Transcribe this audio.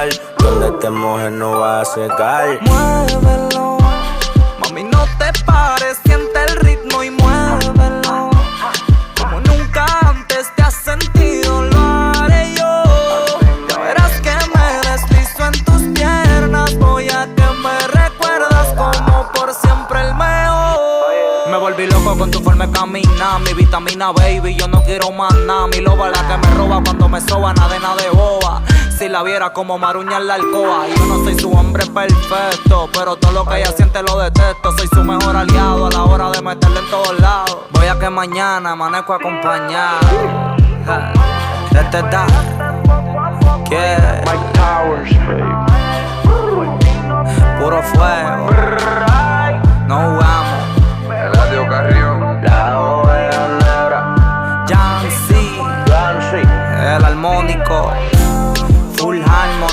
lugar donde te mojes no va a secar. Muévelo, mami, no te pares, siente el ritmo y muévelo. Como nunca antes te has sentido, lo haré yo. Ya verás que me deslizo en tus piernas, voy a que me recuerdas como por siempre el mejor. Me volví loco con tu forma de caminar, mi vitamina baby, yo no quiero más nada. Mi loba la que me roba cuando me soba, nada de boba. Si la viera como Maruña en la alcoba. Yo no soy su hombre perfecto, pero todo lo que ella siente lo detesto. Soy su mejor aliado a la hora de meterle en todos lados. Voy a que mañana amanezco acompañado. Este da, yeah.